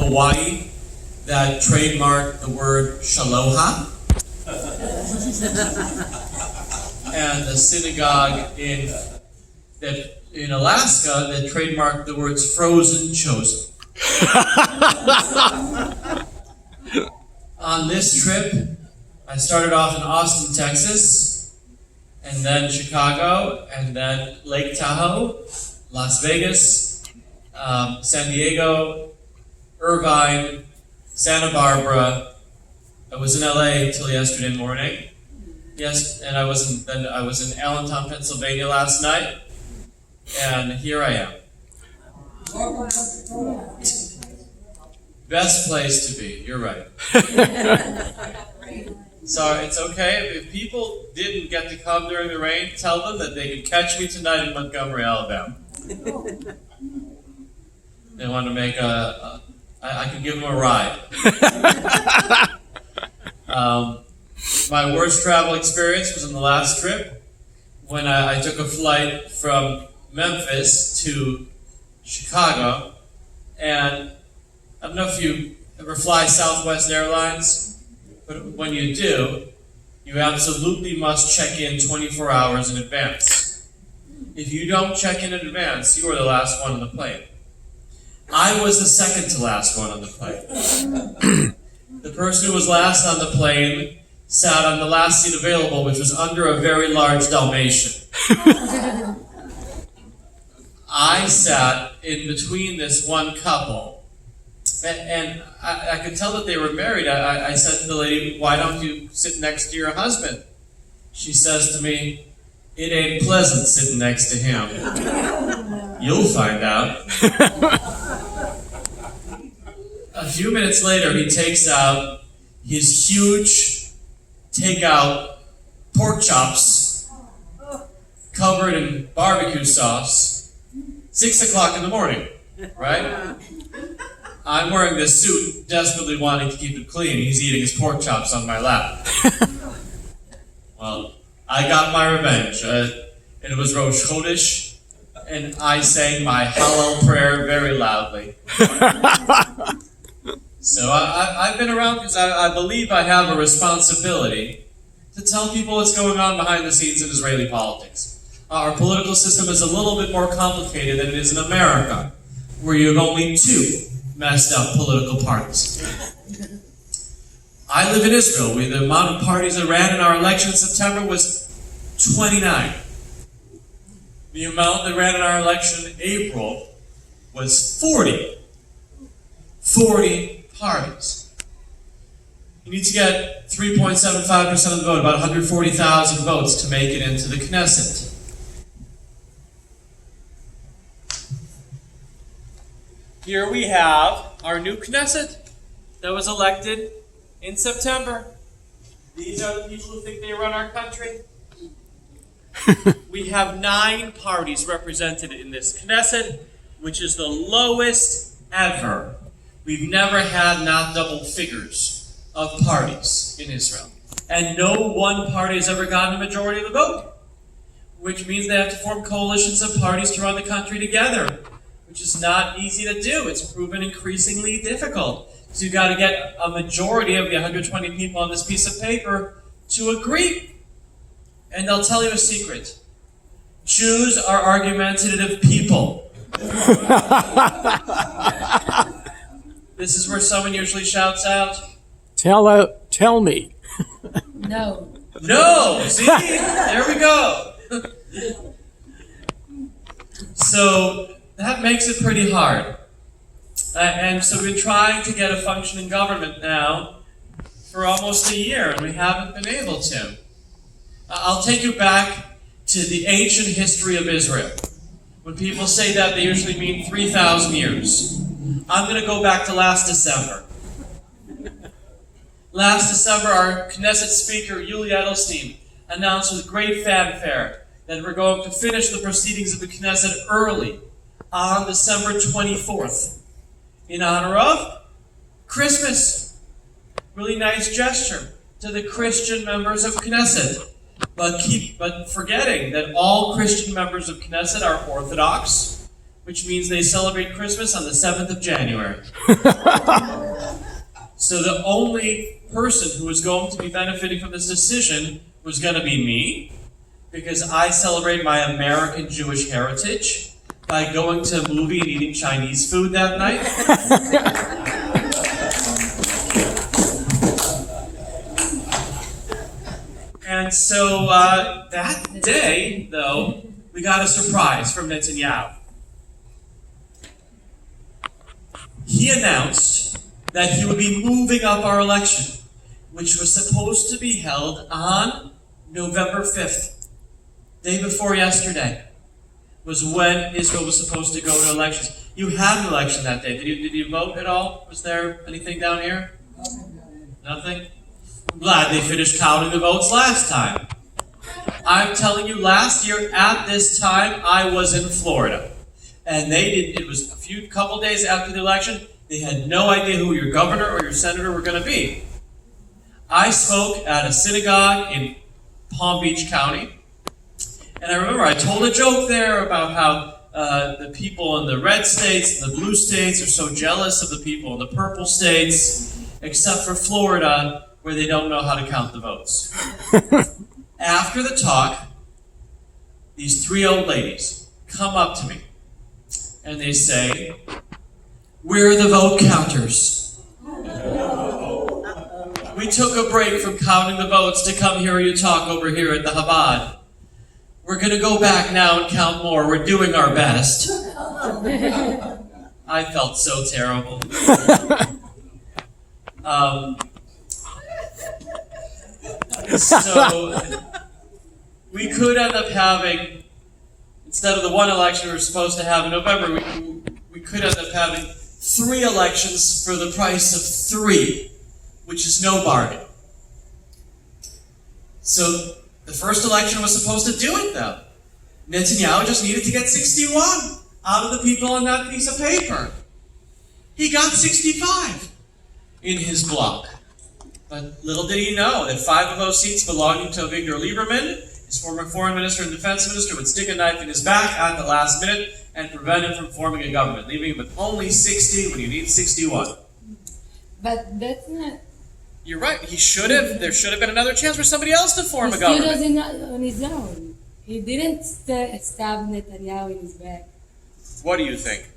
Hawaii that trademarked the word shaloha, and the synagogue in Alaska that trademarked the words frozen chosen. On this trip, I started off in Austin, Texas, and then Chicago, and then Lake Tahoe, Las Vegas, San Diego, Irvine, Santa Barbara. I was in LA till yesterday morning. Yes, and I was in Allentown, Pennsylvania last night, and here I am. Best place to be. You're right. So it's okay if people didn't get to come during the rain. Tell them that they can catch me tonight in Montgomery, Alabama. They want to make I can give them a ride. My worst travel experience was on the last trip when I took a flight from Memphis to Chicago, and I don't know if you ever fly Southwest Airlines, but when you do, you absolutely must check in 24 hours in advance. If you don't check in advance, you are the last one on the plane. I was the second to last one on the plane. The person who was last on the plane sat on the last seat available, which was under a very large Dalmatian. I sat in between this one couple, and I could tell that they were married. I said to the lady, "Why don't you sit next to your husband?" She says to me, "It ain't pleasant sitting next to him." You'll find out. A few minutes later, he takes out his huge takeout pork chops covered in barbecue sauce. 6 o'clock in the morning, right? I'm wearing this suit, desperately wanting to keep it clean. He's eating his pork chops on my lap. Well, I got my revenge. It was Rosh Chodesh, and I sang my Hallel prayer very loudly. So I've been around because I believe I have a responsibility to tell people what's going on behind the scenes in Israeli politics. Our political system is a little bit more complicated than it is in America, where you have only two messed up political parties. I live in Israel, where the amount of parties that ran in our election in September was 29. The amount that ran in our election in April was 40. 40 parties. You need to get 3.75% of the vote, about 140,000 votes to make it into the Knesset. Here we have our new Knesset that was elected in September. These are the people who think they run our country. We have 9 parties represented in this Knesset, which is the lowest ever. We've never had not double figures of parties in Israel. And no one party has ever gotten a majority of the vote, which means they have to form coalitions of parties to run the country together, which is not easy to do. It's proven increasingly difficult. So you've got to get a majority of the 120 people on this piece of paper to agree. And they'll tell you a secret. Jews are argumentative people. This is where someone usually shouts out, Tell me. No. No! See? There we go. So that makes it pretty hard. And so we've been trying to get a functioning government now for almost a year, and we haven't been able to. I'll take you back to the ancient history of Israel. When people say that, they usually mean 3,000 years. I'm going to go back to last December. Last December, our Knesset speaker, Yuli Edelstein, announced with great fanfare that we're going to finish the proceedings of the Knesset early on December 24th in honor of Christmas. Really nice gesture to the Christian members of Knesset. But forgetting that all Christian members of Knesset are Orthodox, which means they celebrate Christmas on the 7th of January. So the only person who was going to be benefiting from this decision was going to be me, because I celebrate my American Jewish heritage by going to a movie and eating Chinese food that night. And so that day, though, we got a surprise from Netanyahu. He announced that he would be moving up our election, which was supposed to be held on November 5th, day before yesterday, was when Israel was supposed to go to elections. You had an election that day. Did you vote at all? Was there anything down here? Nothing? I'm glad they finished counting the votes last time. I'm telling you, last year at this time, I was in Florida. And it was a couple days after the election. They had no idea who your governor or your senator were going to be. I spoke at a synagogue in Palm Beach County. And I remember I told a joke there about how the people in the red states and the blue states are so jealous of the people in the purple states, except for Florida, where they don't know how to count the votes. After the talk, these three old ladies come up to me and they say, "We're the vote counters. We took a break from counting the votes to come hear you talk over here at the Chabad. We're going to go back now and count more. We're doing our best." I felt so terrible. So we could end up having, instead of the one election we were supposed to have in November, we could end up having 3 elections for the price of 3, which is no bargain. So the first election was supposed to do it, though. Netanyahu just needed to get 61 out of the people on that piece of paper. He got 65 in his block. But little did he know that 5 of those seats belonging to Avigdor Lieberman, his former foreign minister and defense minister, would stick a knife in his back at the last minute and prevent him from forming a government, leaving him with only 60 when you need 61. But that's not... You're right. There should have been another chance for somebody else to form a government. He stood on his own. He didn't stab Netanyahu in his back. What do you think?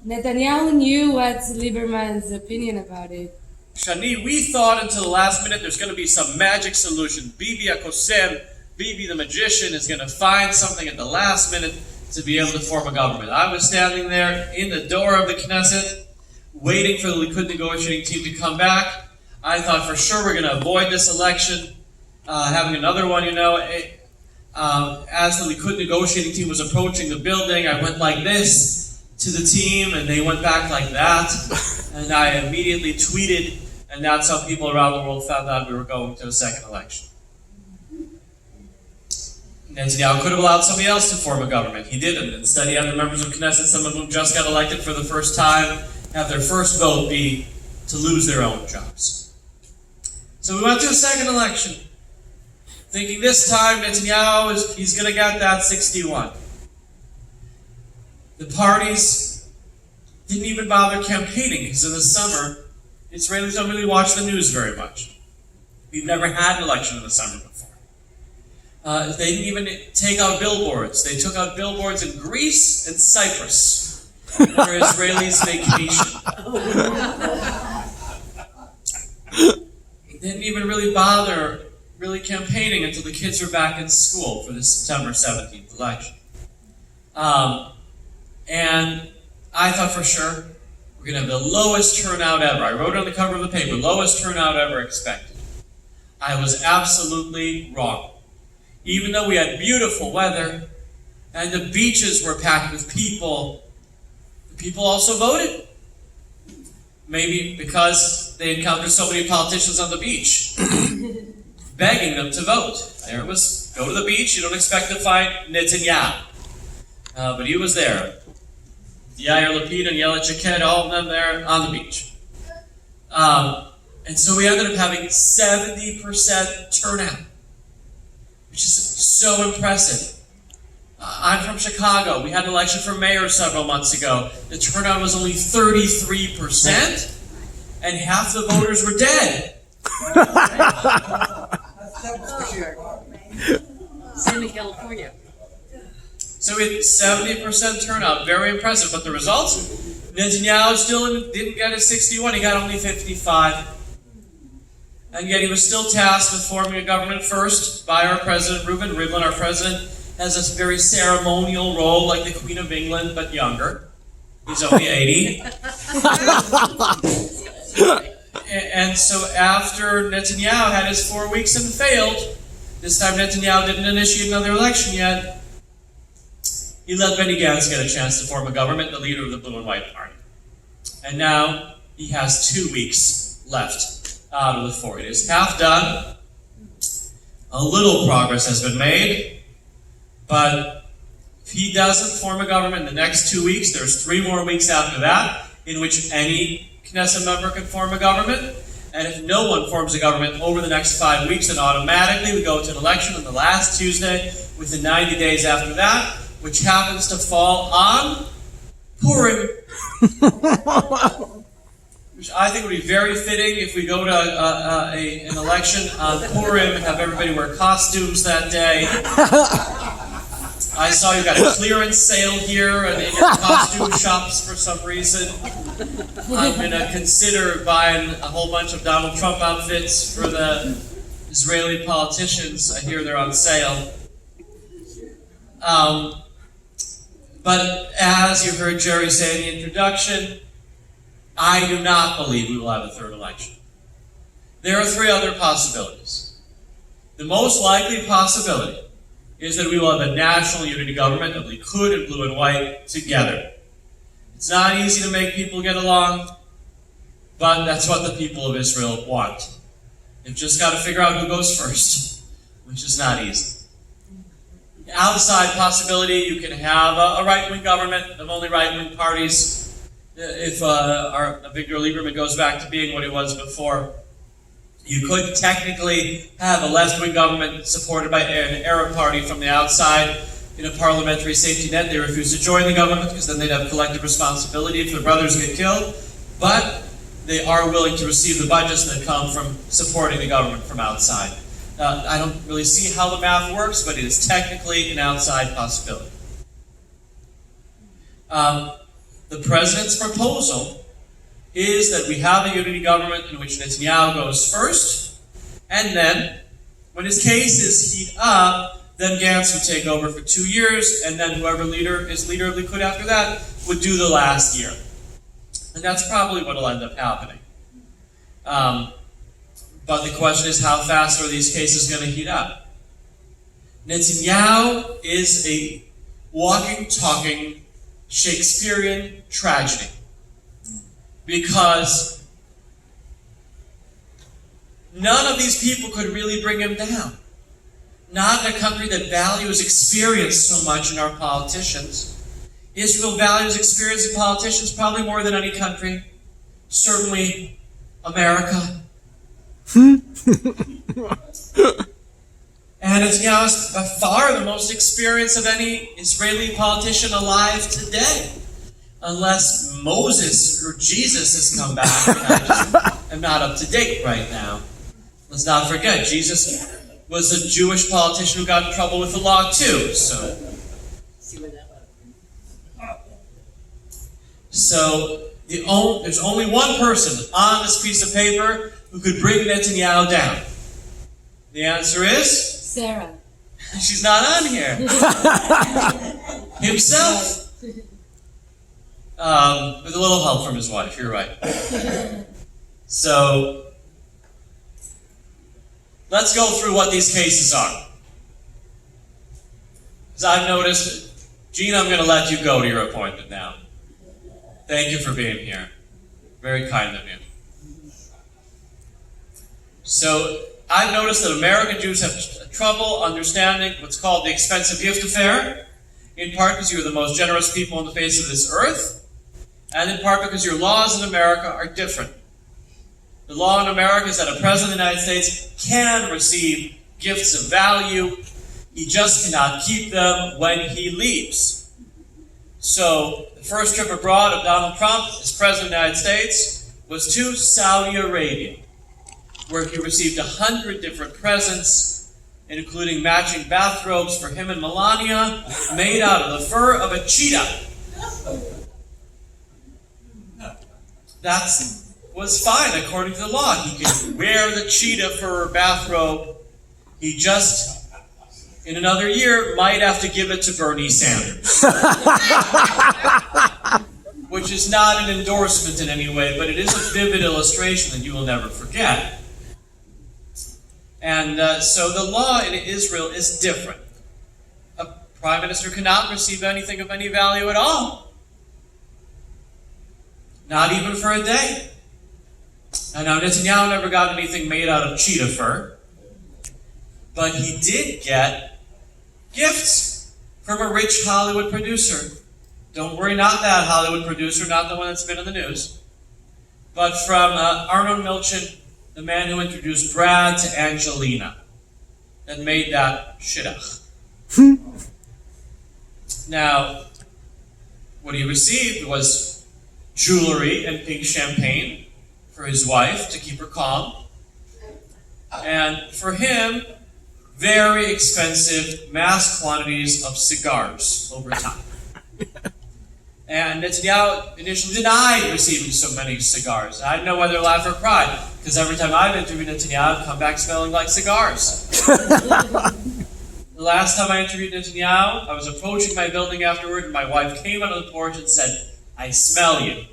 Netanyahu knew what's Lieberman's opinion about it. Shani, we thought until the last minute there's going to be some magic solution. Bibi HaKosem, Bibi the magician, is going to find something at the last minute to be able to form a government. I was standing there in the door of the Knesset, waiting for the Likud negotiating team to come back. I thought for sure we're going to avoid this election, having another one, As the Likud negotiating team was approaching the building, I went like this to the team, and they went back like that. And I immediately tweeted, and that's how people around the world found out we were going to a second election. Netanyahu could have allowed somebody else to form a government. He didn't. Instead, he had the members of Knesset, some of whom just got elected for the first time, have their first vote be to lose their own jobs. So we went to a second election, thinking this time Netanyahu he's going to get that 61. The parties didn't even bother campaigning, because in the summer, Israelis don't really watch the news very much. We've never had an election in the summer before. They didn't even take out billboards. They took out billboards in Greece and Cyprus, where Israelis vacation. They didn't even really bother campaigning until the kids were back in school for the September 17th election. And I thought for sure we're going to have the lowest turnout ever. I wrote it on the cover of the paper, lowest turnout ever expected. I was absolutely wrong. Even though we had beautiful weather and the beaches were packed with people, the people also voted. Maybe because they encountered so many politicians on the beach, begging them to vote. There it was, go to the beach, you don't expect to find Netanyahu. But he was there. Yair Lapid and Yelet Shaked, all of them there on the beach. And so we ended up having 70% turnout, which is so impressive. I'm from Chicago. We had an election for mayor several months ago. The turnout was only 33%, and half the voters were dead. Same in California. So we had 70% turnout, very impressive. But the results? Netanyahu still didn't get a 61, he got only 55. And yet he was still tasked with forming a government first by our president, Reuven Rivlin. Our president has a very ceremonial role like the Queen of England, but younger. He's only 80. And so after Netanyahu had his 4 weeks and failed, this time Netanyahu didn't initiate another election yet, he let Benny Gantz get a chance to form a government, the leader of the Blue and White Party. And now he has 2 weeks left out of the 4. It is half done. A little progress has been made, but if he doesn't form a government in the next 2 weeks, there's 3 more weeks after that in which any Knesset member can form a government. And if no one forms a government over the next 5 weeks, then automatically we go to an election on the last Tuesday within 90 days after that, which happens to fall on Purim. Which I think would be very fitting if we go to an election on Purim and have everybody wear costumes that day. I saw you got a clearance sale here and in your costume shops for some reason. I'm going to consider buying a whole bunch of Donald Trump outfits for the Israeli politicians. I hear they're on sale. But as you heard Jerry say in the introduction, I do not believe we will have a third election. There are 3 other possibilities. The most likely possibility is that we will have a national unity government of Likud and Blue and White together. It's not easy to make people get along, but that's what the people of Israel want. They've just got to figure out who goes first, which is not easy. The outside possibility, you can have a right-wing government of only right-wing parties. If our Avigdor Lieberman goes back to being what he was before, you could technically have a left-wing government supported by an Arab party from the outside in a parliamentary safety net. They refuse to join the government because then they'd have collective responsibility if their brothers get killed. But they are willing to receive the budgets that come from supporting the government from outside. I don't really see how the math works, but it is technically an outside possibility. The president's proposal is that we have a unity government in which Netanyahu goes first, and then, when his case is heat up, then Gantz would take over for 2 years, and then whoever is leader of Likud after that would do the last year. And that's probably what will end up happening. But the question is, how fast are these cases going to heat up? Netanyahu is a walking, talking Shakespearean tragedy. Because none of these people could really bring him down. Not in a country that values experience so much in our politicians. Israel values experience in politicians probably more than any country. Certainly America. And Netanyahu is by far the most experienced of any Israeli politician alive today. Unless Moses or Jesus has come back. I'm not up to date right now. Let's not forget, Jesus was a Jewish politician who got in trouble with the law too. So there's only one person on this piece of paper who could bring Netanyahu down. The answer is? Sarah. She's not on here. Himself. With a little help from his wife, you're right. So, let's go through what these cases are. As I've noticed, Gina, I'm going to let you go to your appointment now. Thank you for being here. Very kind of you. So, I've noticed that American Jews have trouble understanding what's called the expensive gift affair, in part because you're the most generous people on the face of this earth, and in part because your laws in America are different. The law in America is that a president of the United States can receive gifts of value He just cannot keep them when he leaves. So the first trip abroad of Donald Trump as President of the United States was to Saudi Arabia, where he received 100 different presents, including matching bathrobes for him and Melania, made out of the fur of a cheetah. That was fine according to the law. He could wear the cheetah fur bathrobe. He just, in another year, might have to give it to Bernie Sanders. Which is not an endorsement in any way, but it is a vivid illustration that you will never forget. And so the law in Israel is different. A prime minister cannot receive anything of any value at all. Not even for a day. And now Netanyahu never got anything made out of cheetah fur, but he did get gifts from a rich Hollywood producer. Don't worry, not that Hollywood producer, not the one that's been in the news, but from Arnon Milchan, the man who introduced Brad to Angelina and made that shidduch. Now, what he received was jewelry and pink champagne for his wife to keep her calm. And for him, very expensive mass quantities of cigars over time. And Netanyahu initially denied receiving so many cigars. I didn't know whether to laugh or cry, because every time I've interviewed Netanyahu, I've come back smelling like cigars. The last time I interviewed Netanyahu, I was approaching my building afterward, and my wife came onto the porch and said, "I smell you.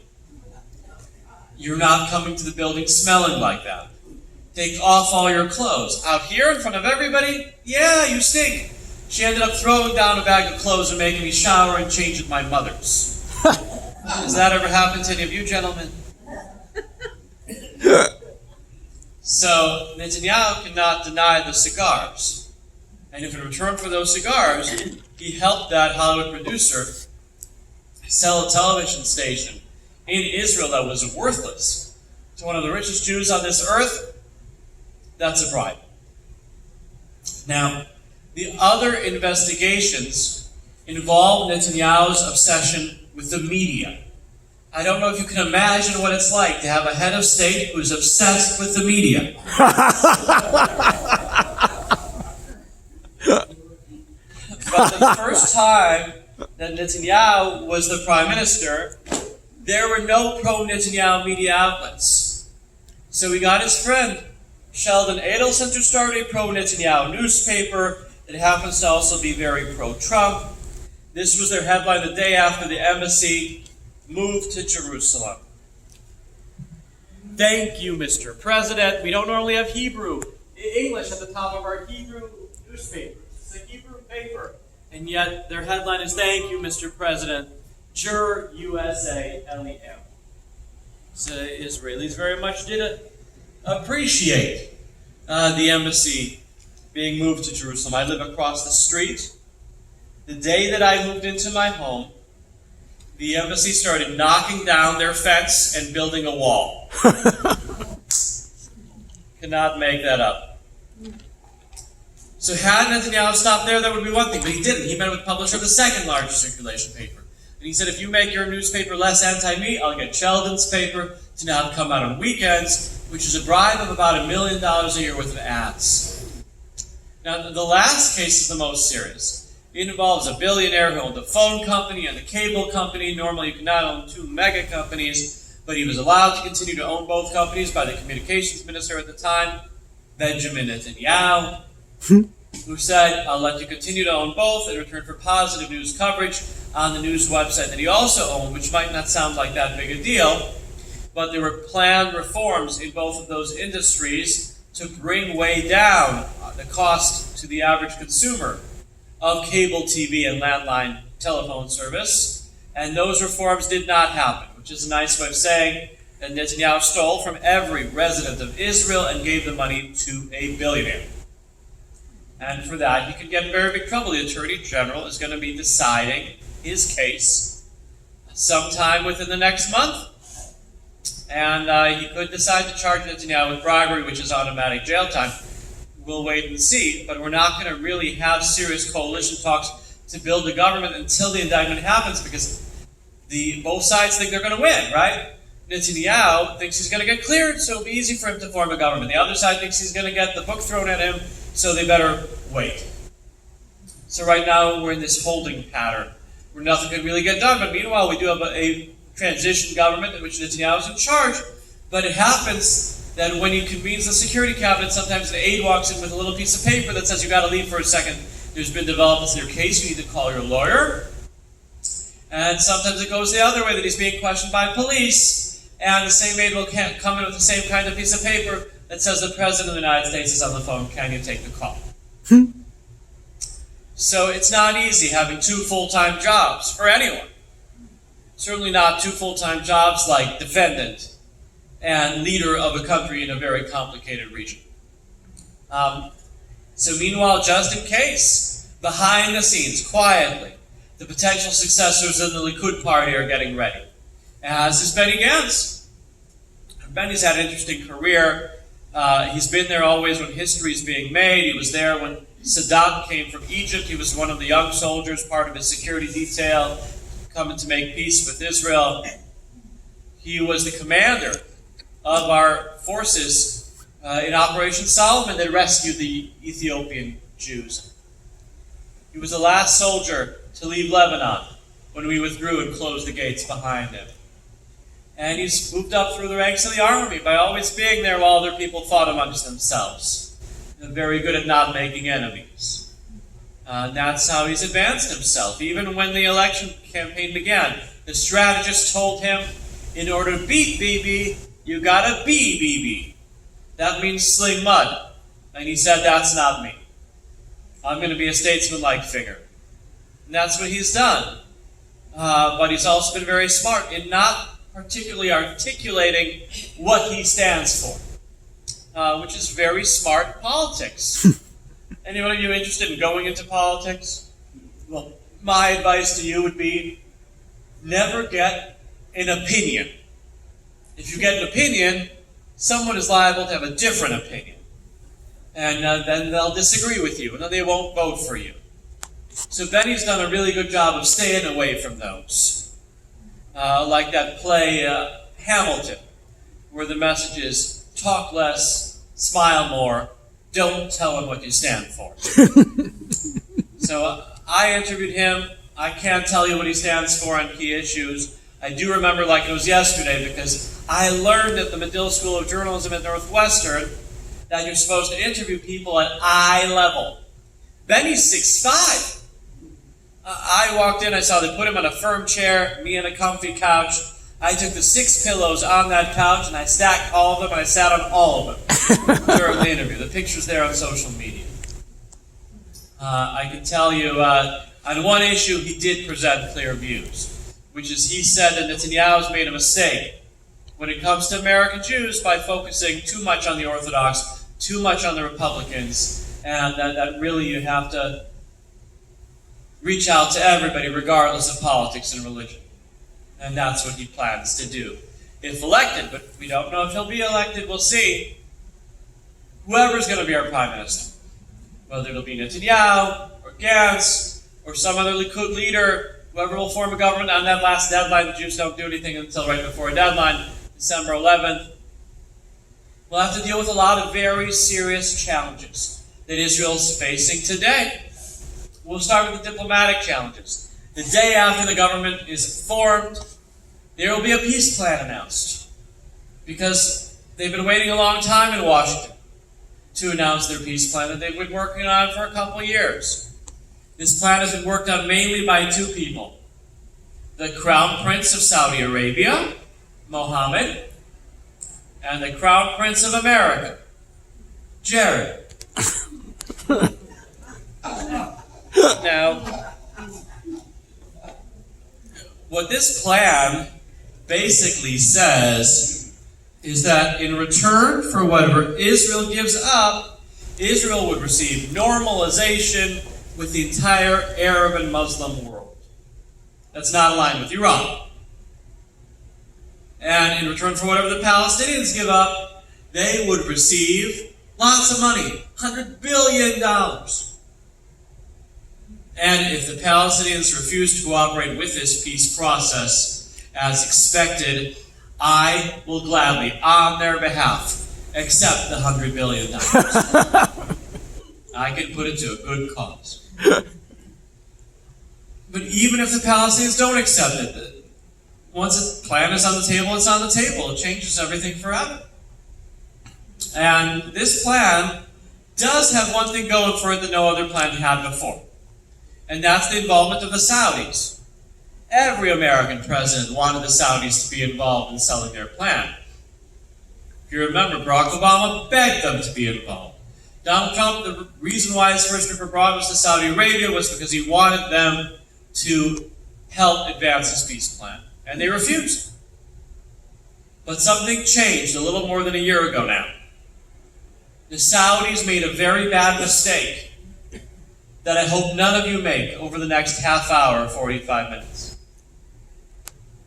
You're not coming to the building smelling like that. Take off all your clothes." Out here in front of everybody, "Yeah, you stink." She ended up throwing down a bag of clothes and making me shower and change at my mother's. Has that ever happened to any of you gentlemen? So Netanyahu cannot deny the cigars. And if in return for those cigars, he helped that Hollywood producer sell a television station in Israel that was worthless to one of the richest Jews on this earth, that's a bribe. Now, the other investigations involve Netanyahu's obsession with the media. I don't know if you can imagine what it's like to have a head of state who's obsessed with the media. But the first time that Netanyahu was the prime minister, there were no pro-Netanyahu media outlets. So he got his friend, Sheldon Adelson, to start a pro-Netanyahu newspaper that happens to also be very pro-Trump. This was their headline the day after the embassy moved to Jerusalem. "Thank you, Mr. President. We don't normally have English at the top of our Hebrew newspaper. It's a Hebrew paper. And yet their headline is, 'Thank you, Mr. President. Jur USA LEM.'" So Israelis very much did appreciate the embassy being moved to Jerusalem. I live across the street. The day that I moved into my home, the embassy started knocking down their fence and building a wall. Cannot make that up. So had Netanyahu stopped there, that would be one thing, but he didn't. He met with the publisher of the second largest circulation paper. And he said, "If you make your newspaper less anti-me, I'll get Sheldon's paper to now come out on weekends," which is a bribe of about $1 million a year worth of ads. Now, the last case is the most serious. It involves a billionaire who owned a phone company and a cable company. Normally, you cannot own two mega companies, but he was allowed to continue to own both companies by the communications minister at the time, Benjamin Netanyahu, who said, "I'll let you continue to own both in return for positive news coverage on the news website that he also owned," which might not sound like that big a deal, but there were planned reforms in both of those industries to bring way down the cost to the average consumer of cable TV and landline telephone service, and those reforms did not happen, which is a nice way of saying that Netanyahu stole from every resident of Israel and gave the money to a billionaire. And for that, he could get in very big trouble. The Attorney General is going to be deciding his case sometime within the next month, and he could decide to charge Netanyahu with bribery, which is automatic jail time. we'll wait and see. But we're not going to really have serious coalition talks to build a government until the indictment happens, because both sides think they're going to win, right? Netanyahu thinks he's going to get cleared, so it'll be easy for him to form a government. The other side thinks he's going to get the book thrown at him, so they better wait. So right now we're in this holding pattern where nothing can really get done. But meanwhile, we do have a transition government in which Netanyahu is in charge. But it happens that when he convenes the security cabinet, sometimes the aide walks in with a little piece of paper that says, you got to leave for a second. There's been developments in your case. You need to call your lawyer. And sometimes it goes the other way, that he's being questioned by police, and the same aide will come in with the same kind of piece of paper that says the President of the United States is on the phone. Can you take the call? So it's not easy having two full-time jobs for anyone. Certainly not two full-time jobs like defendant and leader of a country in a very complicated region. So meanwhile, just in case, behind the scenes, quietly, the potential successors in the Likud party are getting ready. As is Benny Gantz. Benny's had an interesting career. He's been there always when history is being made. He was there when Saddam came from Egypt. He was one of the young soldiers, part of his security detail, coming to make peace with Israel. He was the commander of our forces in Operation Solomon that rescued the Ethiopian Jews. He was the last soldier to leave Lebanon when we withdrew and closed the gates behind him. And he's moved up through the ranks of the army by always being there while other people fought amongst themselves. And very good at not making enemies. And that's how he's advanced himself. Even when the election campaign began, the strategist told him, in order to beat Bibi, you gotta be Bibi. That means sling mud. And he said, that's not me. I'm going to be a statesman-like figure. And that's what he's done. But he's also been very smart in not particularly articulating what he stands for, which is very smart politics. Anyone of you interested in going into politics? Well, my advice to you would be, never get an opinion. If you get an opinion, someone is liable to have a different opinion. And then they'll disagree with you, and then they won't vote for you. So Benny's done a really good job of staying away from those. Like that play, Hamilton, where the message is, talk less, smile more, don't tell him what you stand for. So I interviewed him. I can't tell you what he stands for on key issues. I do remember like it was yesterday, because I learned at the Medill School of Journalism at Northwestern that you're supposed to interview people at eye level. Benny's 6'5". I walked in, I saw they put him on a firm chair, me on a comfy couch. I took the 6 pillows on that couch and I stacked all of them and I sat on all of them during the interview. The picture's there on social media. I can tell you, on one issue he did present clear views, which is he said that Netanyahu's made a mistake when it comes to American Jews by focusing too much on the Orthodox, too much on the Republicans, and that really you have to reach out to everybody regardless of politics and religion. And that's what he plans to do if elected, but we don't know if he'll be elected. We'll see. Whoever's going to be our prime minister, whether it'll be Netanyahu or Gantz or some other Likud leader, whoever will form a government on that last deadline. The Jews don't do anything until right before a deadline, December 11th. We'll have to deal with a lot of very serious challenges that Israel's facing today. We'll start with the diplomatic challenges. The day after the government is formed, there will be a peace plan announced, because they've been waiting a long time in Washington to announce their peace plan that they've been working on for a couple of years. This plan has been worked on mainly by two people: the Crown Prince of Saudi Arabia, Mohammed, and the Crown Prince of America, Jared. Now, what this plan basically says is that in return for whatever Israel gives up, Israel would receive normalization with the entire Arab and Muslim world. That's not aligned with Iran. And in return for whatever the Palestinians give up, they would receive Lots of money, $100 billion. And if the Palestinians refuse to cooperate with this peace process as expected, I will gladly, on their behalf, accept the $100 billion. I can put it to a good cause. But even if the Palestinians don't accept it, once a plan is on the table, it's on the table. It changes everything forever. And this plan does have one thing going for it that no other plan had before. And that's the involvement of the Saudis. Every American president wanted the Saudis to be involved in selling their plan. If you remember, Barack Obama begged them to be involved. Donald Trump, the reason why his first trip abroad was to Saudi Arabia was because he wanted them to help advance his peace plan. And they refused. But something changed a little more than a year ago now. The Saudis made a very bad mistake that I hope none of you make over the next half hour or 45 minutes.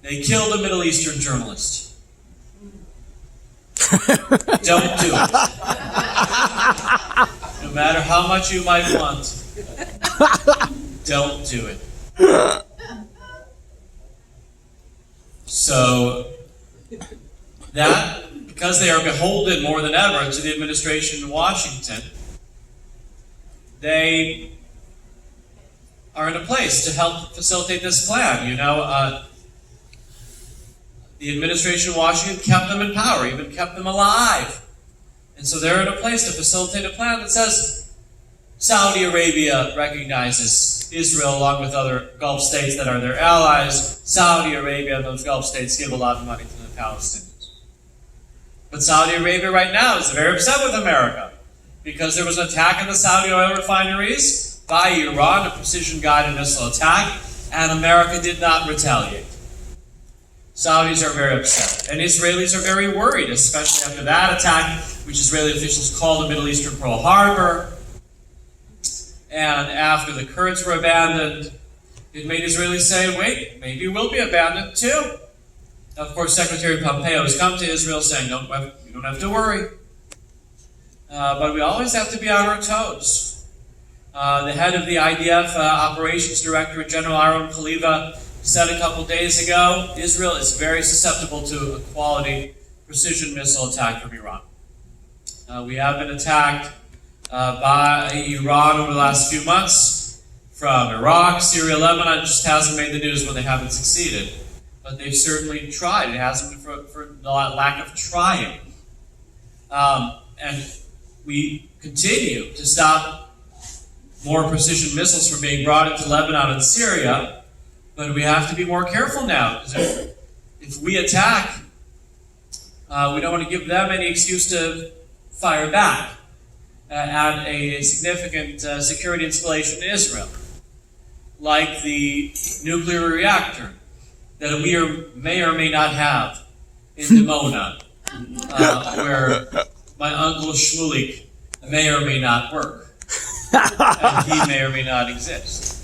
They killed a Middle Eastern journalist. Don't do it. No matter how much you might want, don't do it. So, that, because they are beholden more than ever to the administration in Washington, they are in a place to help facilitate this plan. The administration in Washington kept them in power, even kept them alive. And so they're in a place to facilitate a plan that says Saudi Arabia recognizes Israel along with other Gulf states that are their allies. Saudi Arabia and those Gulf states give a lot of money to the Palestinians. But Saudi Arabia right now is very upset with America because there was an attack on the Saudi oil refineries by Iran, a precision-guided missile attack, and America did not retaliate. Saudis are very upset, and Israelis are very worried, especially after that attack, which Israeli officials called the Middle Eastern Pearl Harbor. And after the Kurds were abandoned, it made Israelis say, wait, maybe we'll be abandoned too. Of course, Secretary Pompeo has come to Israel saying, you don't have to worry. But we always have to be on our toes. The head of the IDF Operations Director, General Aaron Khaliva, said a couple days ago, Israel is very susceptible to a quality precision missile attack from Iran. We have been attacked by Iran over the last few months from Iraq, Syria, Lebanon. It just hasn't made the news when they haven't succeeded. But they've certainly tried. It hasn't been for the lack of trying. And we continue to stop more precision missiles from being brought into Lebanon and Syria. But we have to be more careful now, because if we attack, we don't want to give them any excuse to fire back at a significant security installation in Israel, like the nuclear reactor that we may or may not have in Dimona, where my uncle Shmulik may or may not work, and he may or may not exist.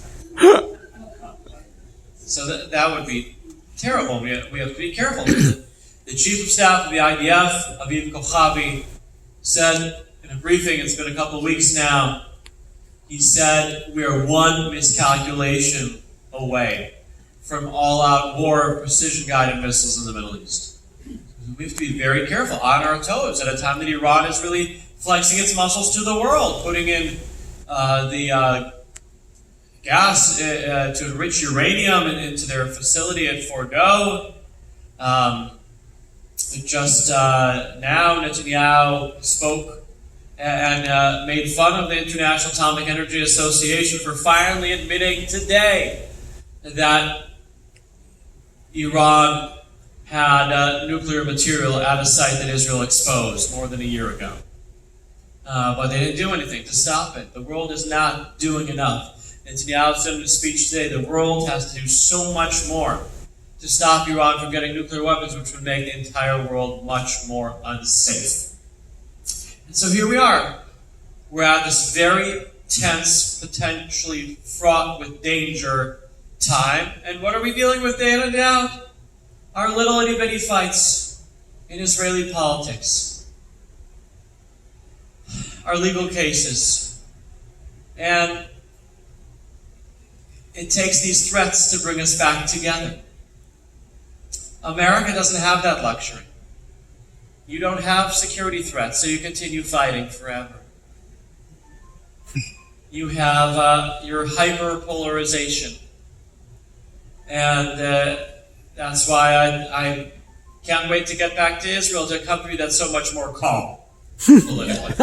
So that would be terrible. We have to be careful. The Chief of Staff of the IDF, Aviv Kochavi, said in a briefing, it's been a couple of weeks now, he said we are one miscalculation away from all-out war of precision-guided missiles in the Middle East. We have to be very careful, on our toes, at a time that Iran is really flexing its muscles to the world, putting in the gas to enrich uranium into their facility at Fordo. Just now, Netanyahu spoke and made fun of the International Atomic Energy Association for finally admitting today that Iran had nuclear material at a site that Israel exposed more than a year ago. But they didn't do anything to stop it. The world is not doing enough. Netanyahu said in his speech today, the world has to do so much more to stop Iran from getting nuclear weapons, which would make the entire world much more unsafe. And so here we are. We're at this very tense, potentially fraught with danger time. And what are we dealing with day in and day out? Our little itty-bitty fights in Israeli politics. are legal cases. And it takes these threats to bring us back together. America doesn't have that luxury. You don't have security threats, so you continue fighting forever. You have your hyper-polarization. And that's why I can't wait to get back to Israel, to a country that's so much more calm politically.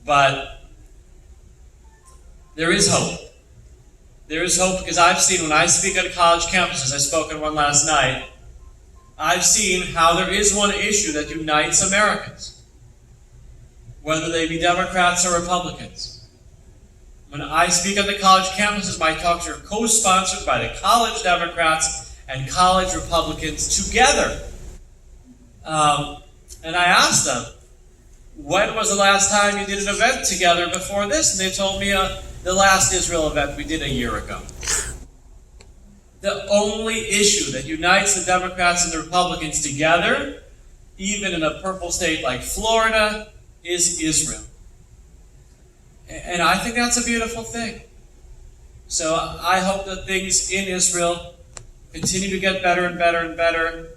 But there is hope. There is hope because I've seen, when I speak on college campuses, I spoke on one last night, I've seen how there is one issue that unites Americans, whether they be Democrats or Republicans. When I speak on the college campuses, my talks are co-sponsored by the college Democrats and college Republicans together. And I asked them, when was the last time you did an event together before this? And they told me the last Israel event we did a year ago. The only issue that unites the Democrats and the Republicans together, even in a purple state like Florida, is Israel. And I think that's a beautiful thing. So I hope that things in Israel continue to get better and better and better.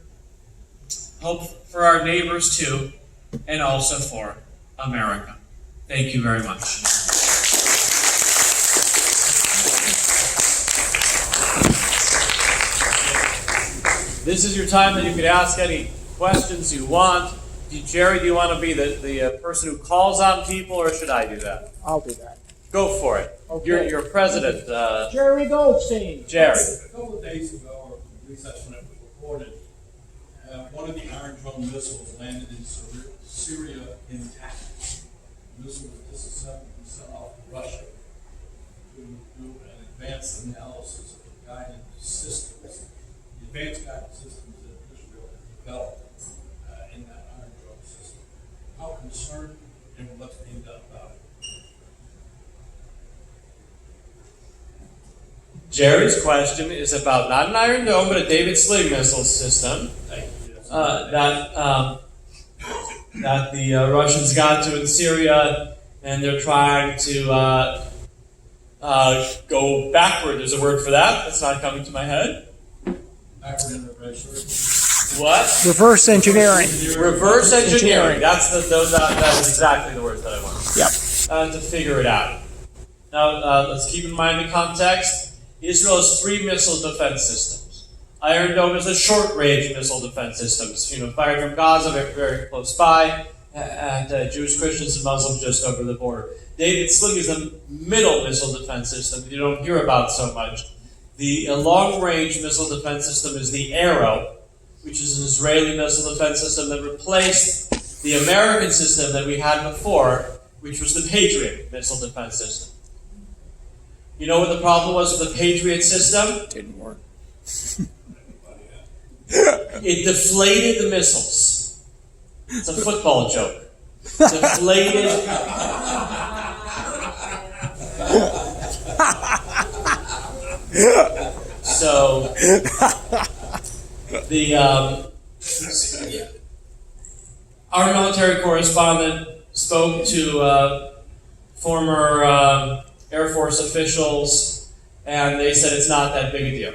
Hope for our neighbors too, and also for America. Thank you very much. This is your time that you could ask any questions you want. Jerry, do you want to be the person who calls on people, or should I do that? I'll do that. Go for it. Okay. You're president. Jerry Goldstein. Jerry. A couple of days ago, or at least that's when it was reported, one of the Iron Dome missiles landed in Syria intact. The missile was disassembled and sent off to Russia to do an advanced analysis of the guidance systems, the advanced guidance systems that Israel has developed in that Iron Dome system. How concerned and what's being done about it? Jerry's question is about not an Iron Dome, but a David Sling missile system that the Russians got to in Syria, and they're trying to go backward. There's a word for that. That's not coming to my head. Backward integration. What? Reverse engineering. Reverse engineering. That is exactly the word that I want. Yep. To figure it out. Now, let's keep in mind the context. Israel has 3 missile defense systems. Iron Dome is a short-range missile defense system, fired from Gaza, very, very close by, and Jewish, Christians, and Muslims just over the border. David Sling is a middle missile defense system that you don't hear about so much. The long-range missile defense system is the Arrow, which is an Israeli missile defense system that replaced the American system that we had before, which was the Patriot missile defense system. You know what the problem was with the Patriot system? Didn't work. It deflated the missiles. It's a football joke. Deflated. So our military correspondent spoke to former Air Force officials, and they said it's not that big a deal.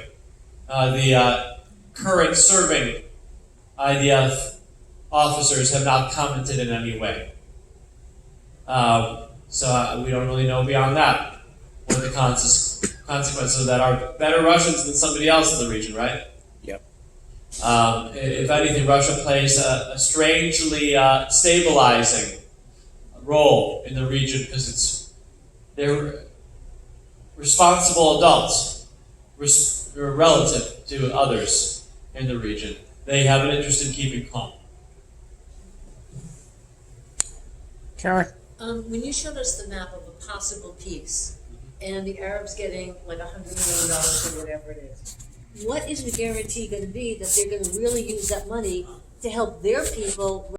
The current serving IDF officers have not commented in any way. So we don't really know beyond that what the consequences of that are. Better Russians than somebody else in the region, right? Yep. If anything, Russia plays a strangely stabilizing role in the region because they're responsible adults relative to others in the region. They have an interest in keeping calm. Karen? When you showed us the map of a possible peace, and the Arabs getting like $100 million or whatever it is, what is the guarantee going to be that they're going to really use that money to help their people